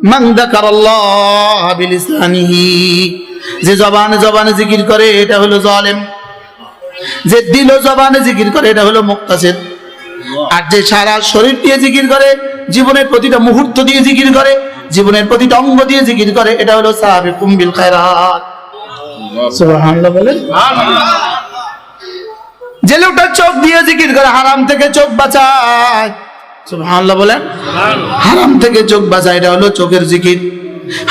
মান যাকারাল্লাহ বিলিসানিহি, যে জবানে জবানে জিকির করে এটা হলো জালেম, যে দিল জবানে জিকির করে এটা হলো মুক্তাসিদ, আর যে সারা শরীর দিয়ে জিকির করে, জীবনের প্রতিটা মুহূর্ত দিয়ে জিকির করে, জীবনের প্রতিটা অঙ্গ দিয়ে জিকির করে, এটা হলো সাবিকুম বিল খায়রাত। সুবহানাল্লাহ বলেন। যে লোকটা চোখ দিয়ে জিকির করে হারাম থেকে চোখ বাঁচায়, সুবহানাল্লাহ বলেন। হারাম থেকে চোখ বাঁচায় এটা হলো চোখের জিকির,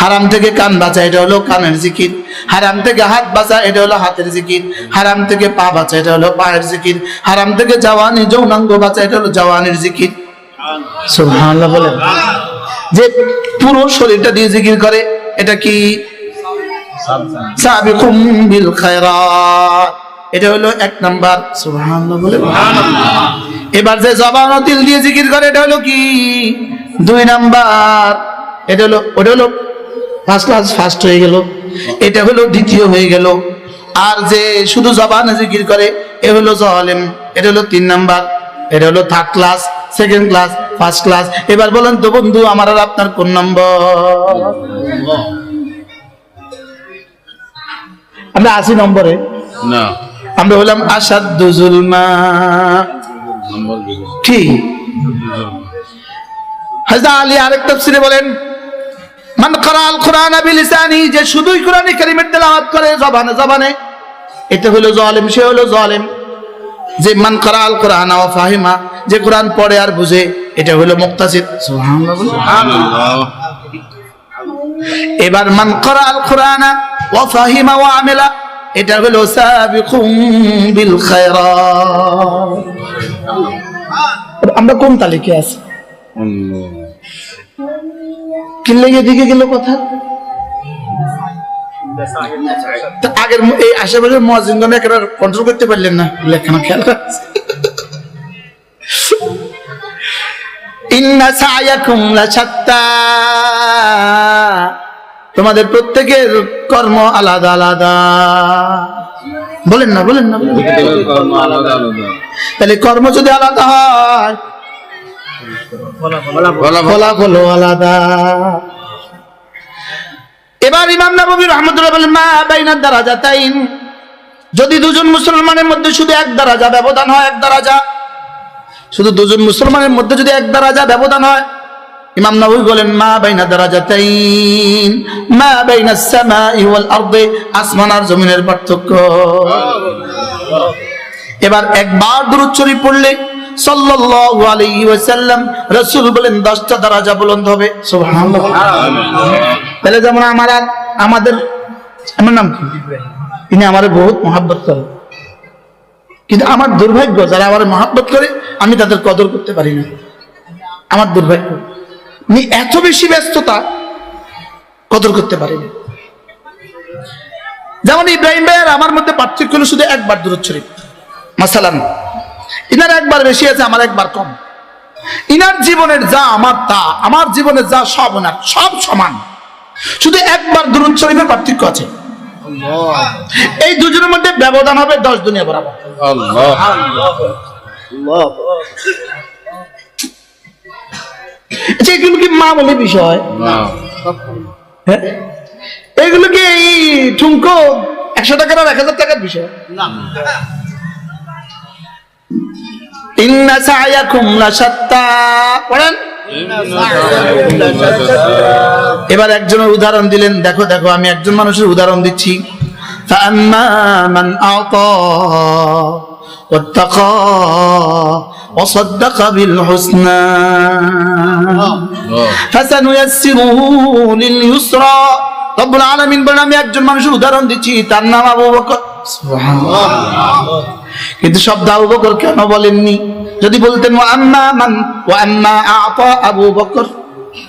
হারাম থেকে কান বাঁচায় এটা হলো কানের জিকির, হারাম থেকে হাত বাঁচায় এটা হলো হাতের জিকির, হারাম থেকে পা বাঁচায় এটা হলো পায়ের জিকির, হারাম থেকে জওয়ানি যৌনাঙ্গ বাঁচায় এটা হলো জওয়ানির জিকির। সুবহানাল্লাহ বলেন। যে পুরো শরীরটা দিয়ে জিকির করে এটা কি? সাবিকুম বিল খায়রাত, এটা হলো 1 নাম্বার। সুবহানাল্লাহ বলেন। এবার যে জবান ও দিল দিয়ে জিকির করে এটা হলো কি? 2 নাম্বার। এটা হলো, ওটা হলো ফার্স্ট ক্লাস, ফার্স্ট হয়ে গেল, এটা হলো দ্বিতীয় হয়ে গেল। আর যে শুধু জবানে জিকির করে এ হলো জালেম, এটা হলো 3 নাম্বার। এটা হলো third class, second class, first class. এবার বলেন তো বন্ধু, আমার আর আপনার কোন নম্বর? আমরা 80 নম্বরে না, আমরা হলাম আসাদু যুলমা। কি হযরত আলী আরেক তাফসীরে বলেন, মান ক্বারাআল কুরআনা বিলিসানি, যে শুধুই কোরআনে কারীমের তেলাওয়াত করে জবানে জবানে, এটা হলো জালেম, সে হলো জালেম। যে মান ক্বারাআল কুরআনা ওয়া ফাহিমা, যে কোরআন পড়ে আর বুঝে, এটা হলো মুক্তাসিদ। সুবহানাল্লাহ। এবার মান ক্বারাআল কুরআনা ওয়া ফাহিমা ওয়া আমিলা, এটা হলো সাবিকুম বিল খায়রাত। আমরা কোন তালিকায় আছি? কি লেগে দিকে গেল কথা? আগের এই আশেপাশের মুয়াজ্জিনগণ একবার কন্ট্রোল করতে পারলেন না, লেখানো খেয়াল রাখছে। ইন্না সায়াকুম লাশাত্তা, তোমাদের প্রত্যেকের কর্ম আলাদা আলাদা। বলেন না, বলেন না, তাহলে কর্ম যদি আলাদা হয় ফলাফল আলাদা। এবার ইমাম নববী রাহমাতুল্লাহ বলেন, মা বাইনা দারাজাতাইন, যদি দুজন মুসলমানের মধ্যে শুধু 1 দারাজা ব্যবধান হয়, 1 দারাজা, শুধু দুজন মুসলমানের মধ্যে যদি 1 দারাজা ব্যবধান হয়, ইমাম নববী বলেন, মা বাইনা দারাজাতাইন মা বাইনাস সামাই ওয়াল আরদি, আসমান আর জমিনের পার্থক্য। এবার একবার দুরূদ শরীফ পড়লে সাল্লাল্লাহু আলাইহি ওয়াসাল্লাম, রাসূল বলেন 10টা দারাজা বুলন্দ হবে। সুবহানাল্লাহ। তাহলে যেমন আমাদের আমার নাম কি? ইনি আমারে বহুত মহব্বত করে, কিন্তু আমার দুর্ভাগ্য, যারা আমারে মহব্বত করে আমি তাদের কদর করতে পারি না। আমার দুর্ভাগ্য, আমি এত বেশি ব্যস্ততা, কদর করতে পারি না। যেমন ইব্রাহিম ভাই আর আমার মধ্যে পার্থক্য হলো শুধু 1 বার দুরূদ শরীফ। মাসালান ইনার 1 বার বেশি আছে, আমার 1 বার কম। ইনার জীবনের যা আমার তা, আমার জীবনের যা সব ওনার, সব সমান, শুধু 1 বার দুরূদ শরীফের পার্থক্য আছে। এই দুজনের মধ্যে ব্যবধান হবে 10 দুনিয়া বরাবর। এগুলো কি মামুলি বিষয়? এগুলো কি এই ঠুমকো 100 টাকার আর 1000 টাকার বিষয় না। ইন্না সায়াকুম লাশাত্তা, পড়েন। এবার একজনের উদাহরণ দিলেন, দেখো দেখো আমি একজন মানুষের উদাহরণ দিচ্ছি। ফাআম্মা মান আতা ওয়াত্তাকা ওয়া সাদ্দাকা বিল হুসনা ফাসানুয়াসসিরুহু লিল ইউসরা। রব্বুল আলামিন বলেন, আমি একজন মানুষের উদাহরণ দিচ্ছি, তার নাম আবু বকর। সুবহানাল্লাহ। কিন্তু শব্দ আবু বকর কেন বলেননি? যদি বলতেন ওয়া আম্মা আতা আবু বকর,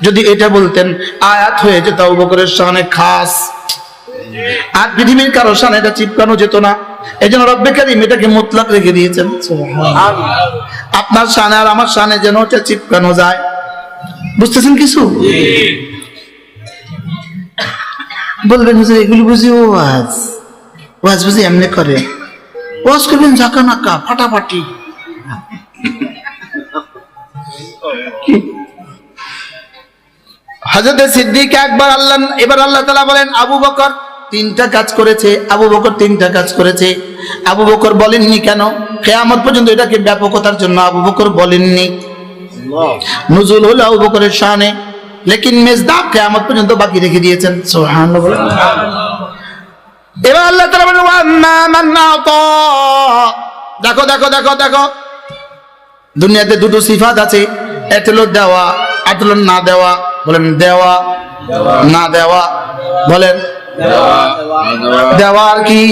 যদি এটা বলতেন আয়াত হয়ে যেত আবু বকরের শানে খাস, আর পৃথিবীর কারো শানে এটা চিপকানো যেত না। এজন্য রব্বে কারীম এটাকে মুতলাক রেখে দিয়েছেন। সুবহানাল্লাহ। আপনার শানে আর আমার শানে যেন এটা চিপকানো যায়। বুঝতেছেন কিছু? বলবেন হুজুর এগুলো বুঝি ওয়াজ বুঝি এমনি করে, ওয়াজ করবেন ঝাঁকা নাকা ফাটাফাটি। হযরত সিদ্দিক আকবর এবার আল্লাহ তাআলা বলেন আবু বকর তিনটা কাজ করেছে, আবু বকর তিনটা কাজ করেছে। আবু বকর বলেননি কেন? কিয়ামত পর্যন্ত এটাকে ব্যাপকতার জন্য আবু বকর বলেননি। নুজুল হলো আবু বকরের শানে, লেকিন মেজদাক কিয়ামত পর্যন্ত বাকি রেখে দিয়েছেন। সুবহানাল্লাহ। এবার আল্লাহ তাআলা বলেন ওয়াম্মা মান আতা। দেখো দেখো দেখো দেখো, দুনিয়াতে দুটো সিফাত আছে, একটা হলো দেওয়া, একটা হলো না দেওয়া। বলেন দেওয়া না দেওয়া। বলেন দেওয়ার কি?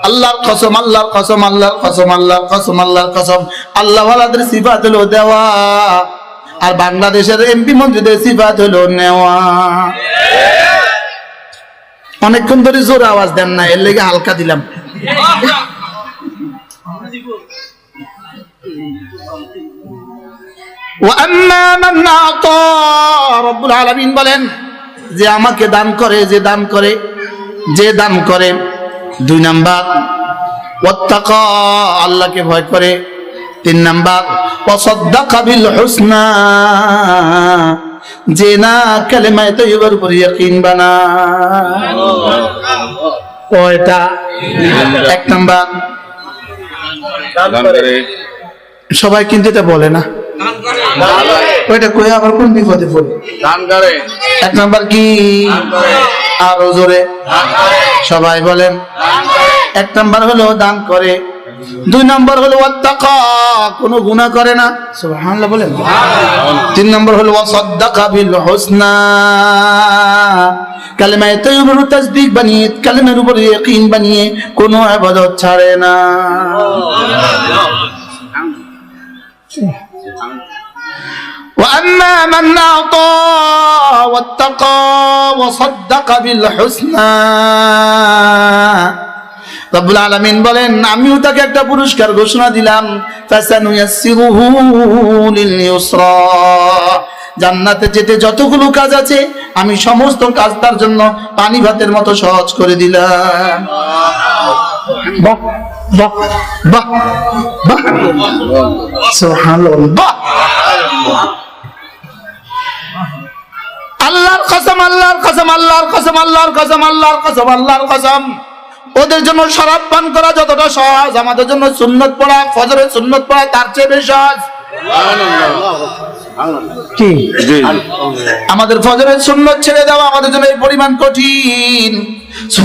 আল্লাহর কসম আল্লাহর কসম আল্লাহর কসম আল্লাহর কসম আল্লাহর কসম, আল্লাহ ওয়ালাদের সিফাত হলো দেওয়া, আর বাংলাদেশের এমপি মন্ত্রীদের সিফাত হলো নেওয়া। অনেকক্ষণ ধরে জোর আওয়াজ দেন না, এর লেগে হালকা দিলাম। ওয়াম্মা মান আতা, রব্বুল আলামিন বলেন যে আমাকে দান করে, যে দান করে, যে দান করে। 2 নাম্বার ওয়াত্তাকা, আল্লাহকে ভয় করে। 3 নাম্বার ওয়াসাদ্দাকা বিল হুসনা, যে না কালেমা তাইয়্যিবার উপর ইয়াকিন বানায়। কয়টা? 1 নাম্বার দান করে। সবাই কিন্তু এটা বলে না, ওইটা কই আবার কোন বিপদে পড়ে? দান করে। 1 নাম্বার কি? আরো জোরে সবাই বলেন। 1 নাম্বার হলো দান করে, 2 নাম্বার হলো ওয়াত্তাকা, কোনো গুনাহ করে না। সুবহানাল্লাহ বলেন। 3 নাম্বার হলো ওয়াসাদ্দাকা বিল হুসনা, কালেমায়ে তাইয়্যিবার তাসদীক বানিয়ে, কালেমার উপর ইয়াকিন বানিয়ে কোনো ইবাদত ছাড়ে না। وأما من أعطى واتقى وصدق بالحسنى, রব্বুল আলামিন বলেন আমিও তাকে একটা পুরস্কার ঘোষণা দিলাম, ফাসানুয়াসসিরুহু লিল ইউসরা, জান্নাতে যেতে যতগুলো কাজ আছে আমি সমস্ত কাজ তার জন্য পানি ভাতের মতো সহজ করে দিলাম। বাহ বাহ বাহ বাহ, সুবহানাল্লাহ। আল্লাহর কসম আল্লাহর কসম আল্লাহর কসম আল্লাহর কসম আল্লাহর কসম আল্লাহর কসম, ওদের জন্য শরাব পান করা যতটা সহজ, আমাদের জন্য সুন্নত পড়া, ফজরের সুন্নত পড়া তার চেয়ে বেশি সহজ। কি আমাদের ফজরের সুন্নত ছেড়ে দেওয়া আমাদের জন্য এই পরিমাণ কঠিন,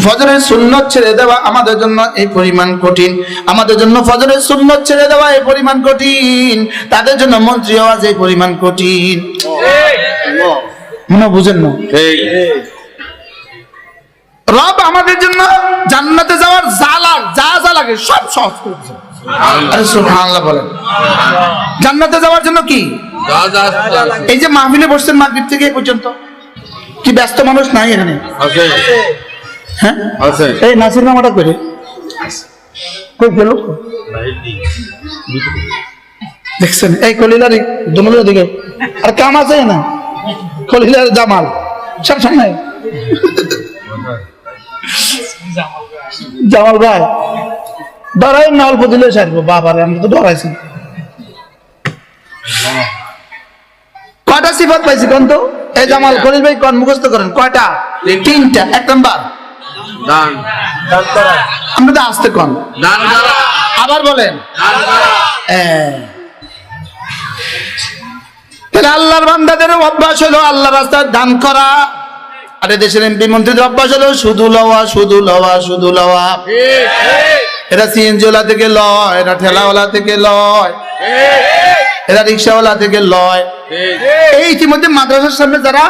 ফজরের সুন্নত ছেড়ে দেওয়া আমাদের জন্য এই পরিমাণ কঠিন, আমাদের জন্য ফজরের সুন্নত ছেড়ে দেওয়া এই পরিমাণ কঠিন, তাদের জন্য মন্ত্রী হওয়া যে পরিমাণ কঠিন। মনে বুঝেন না? রব আমাদের জন্য জান্নাতে যাওয়ার যা লাগে সব সহজ করেছে। আরে সুবহানাল্লাহ বলেন। জান্নাতে যাওয়ার জন্য কি এই যে মাহফিলে বসছেন মাগরিব থেকে এই পর্যন্ত, কি ব্যস্ত মানুষ নাই এখানে? হ্যাঁ এই নাসির মামাটা করে কই গেল দেখছেন? এই কলিলারি দমলের দিকে আর কাম আছে না, কলিলার জামাল সব সামনে। জামাল ভাই ডরাই না, অল্প দিলে সারবো। বাবারে আমরা তো ডরাইছি। কয়টা সিফাত পাইছি কোন তো? এই জামাল খলিল ভাই কোন মুখস্থ করেন কয়টা? 3টা। 1 নাম্বার দান করা, আমরা তো আসতে কোন দান করা, আবার বলেন দান করা। তাহলে আল্লাহর বান্দাদের অভ্যাস হলো আল্লাহর রাস্তায় দান করা, আর দেশের এমপি মন্ত্রীদের অভ্যাস হলো শুধু লওয়া শুধু লওয়া শুধু লওয়া। এরা সিএনজিওয়ালা থেকে লয়, এরা ঠেলাওয়ালা থেকে লয়, এরা রিক্সাওয়ালা থেকে লয়। এই ইতিমধ্যে মাদ্রাসার সামনে যারা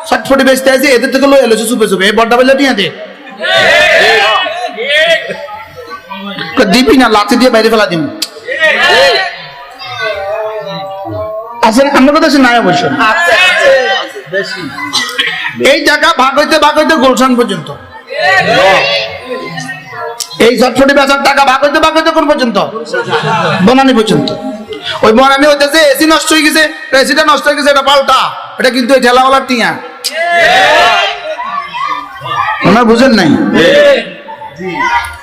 ছটফটি বেচতে আছে এদের থেকে লয় এলো চুপে চুপে, এই বড্ডা বেলা নিয়ে দে দিবি না, লাঠি দিয়ে বাইরে ফেলা দিব। আসলে আমরা কথা নাই অবশ্য, এই জায়গা ভাগ হইতে গুলশান পর্যন্ত, এই ছটফটি বেচার টাকা ভাগ হইতে কোন পর্যন্ত? বনানী পর্যন্ত। ওই বনানী হইতেছে এসি নষ্ট হয়ে গেছে, এসিটা নষ্ট হয়ে গেছে, এটা পাল্টা, এটা কিন্তু এই ঠেলাওয়ালার টিয়া। আপনারা বুঝেন নাই?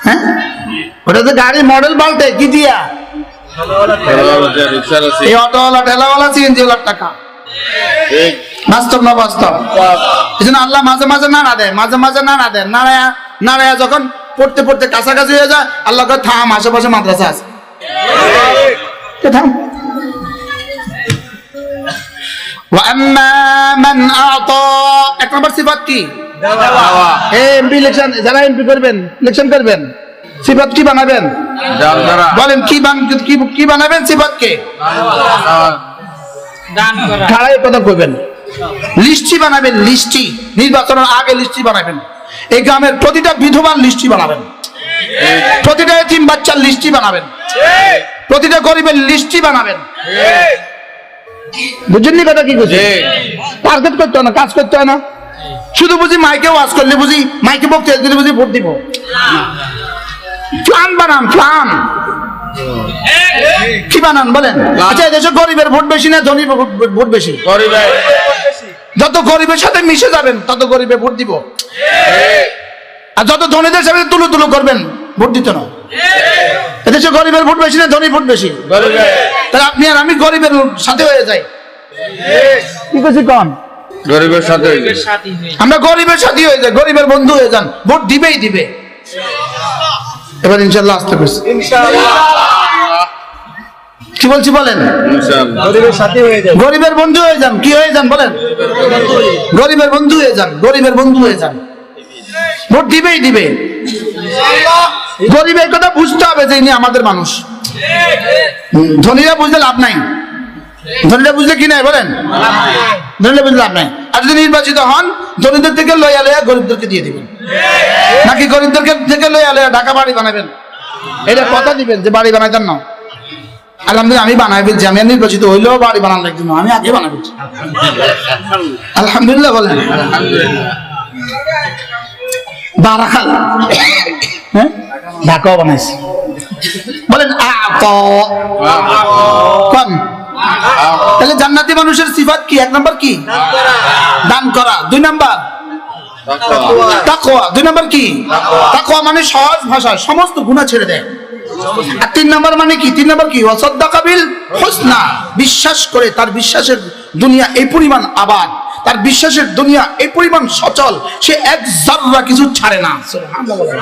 হ্যাঁ, ওটা তো গাড়ি মডেল পাল্টে কি দিয়া? এই অটোওয়ালা ঠেলাওয়ালা সিএনজিওয়ালার টাকা। বাস্তব না বাস্তব? এই জন্য আল্লাহ মাঝে মাঝে নাড়া দেয়, মাঝে মাঝে নাড়া দেয়। নাড়ায়া যখন পড়তে পড়তে কাছাকাছি হয়ে যায়, আল্লাহ কয় থাম, আশেপাশে মাদ্রাসা আছে, থাম। وأما من أعطى এক নম্বর সিফাত কি? এমপি ইলেকশন, যারা এমপি করবেন, ইলেকশন করবেন, সিফাত কি বানাবেন? বলেন কি বানাবেন? সিফাত কে? খাড়াই কথা কইবেন। লিস্টি বানাবেন, লিস্টি। নির্বাচনের আগে লিস্টি বানাবেন। এই গ্রামের প্রতিটা বিধবার লিস্টি বানাবেন, প্রতিটা এতিম বাচ্চার লিস্টি বানাবেন, প্রতিটা গরিবের লিস্টি বানাবেন। বুঝেন নি কথা কি বুঝে? টার্গেট করতে হয় না, কাজ করতে হয় না। শুধু বুঝি মাইকে ওয়াজ করলে, বুঝি মাইকে বক্তৃতা দিলে বুঝি ভোট দিব। প্ল্যান বানান, প্ল্যান কি বানান বলেন? আচ্ছা, এদেশে গরিবের ভোট বেশি না ধনীর ভোট বেশি? যত গরিবের সাথে মিশে যাবেন তত গরিবে ভোট দিব, আর যত ধনীদের সাথে তুলু তুলু করবেন ভোট দিত না। এদেশে গরিবের ভোট বেশি না ধনীর ভোট বেশি? তাহলে আপনি আর আমি গরিবের সাথে হয়ে যাই, কি করছি কম? গরিবের সাথে আমরা গরিবের সাথে হয়ে যাই, গরিবের বন্ধু হয়ে যান, ভোট দিবেই দিবে। এবার ইনশাআল্লাহ আসতে পারছি, কি বলছি বলেন? গরিবের সাথে হয়ে যায়, গরিবের বন্ধু হয়ে যান। কি হয়ে যান বলেন? গরিবের বন্ধু হয়ে যান, গরিবের বন্ধু হয়ে যান, ভোট দিবেই দিবে। গরিবের কথা বুঝতে হবে যে ইনি আমাদের মানুষ। ধনীরা বুঝলে লাভ নাই, ধনীরা বুঝলে কি নাই বলেন? ধনীরা বুঝলে লাভ নাই। আর যদি নির্বাচিত হন, ধনীদের থেকে লইয়া লইয়া গরিবদেরকে দিয়ে দিবেন, নাকি গরিবদেরকে থেকে লইয়া লইয়া ঢাকা বাড়ি বানাবেন? এটা কথা দিবেন যে বাড়ি বানাইতেন না। আলহামদুলিল্লাহ আমি বানাই ফেলছি, আমি নির্বাচিত হইলেও বাড়ি বানানো লাগছে না, আমি আগে বানাই ফেলছি। আলহামদুলিল্লাহ বলেন। বারাকাল, হ্যাঁ, ঢাকাও বানাইছি। বলেন কম। তাহলে জান্নাতি মানুষের সিফাত কি? এক নম্বর কি? দান করা। দুই নম্বর তাকওয়া। দুই নম্বর কি? তাকওয়া মানে সহজ ভাষায় সমস্ত গুনাহ ছেড়ে দেয়। আর তিন নম্বর মানে কি? তিন নম্বর কি? ওয়াসাদ্দাকা বিল হুসনা, বিশ্বাস করে, তার বিশ্বাসের দুনিয়া এই পরিমাণ আবাদ, তার বিশ্বাসের দুনিয়া এই পরিমাণ সচল, সে এক যাররা কিছু ছাড়ে না। সুবহানাল্লাহ।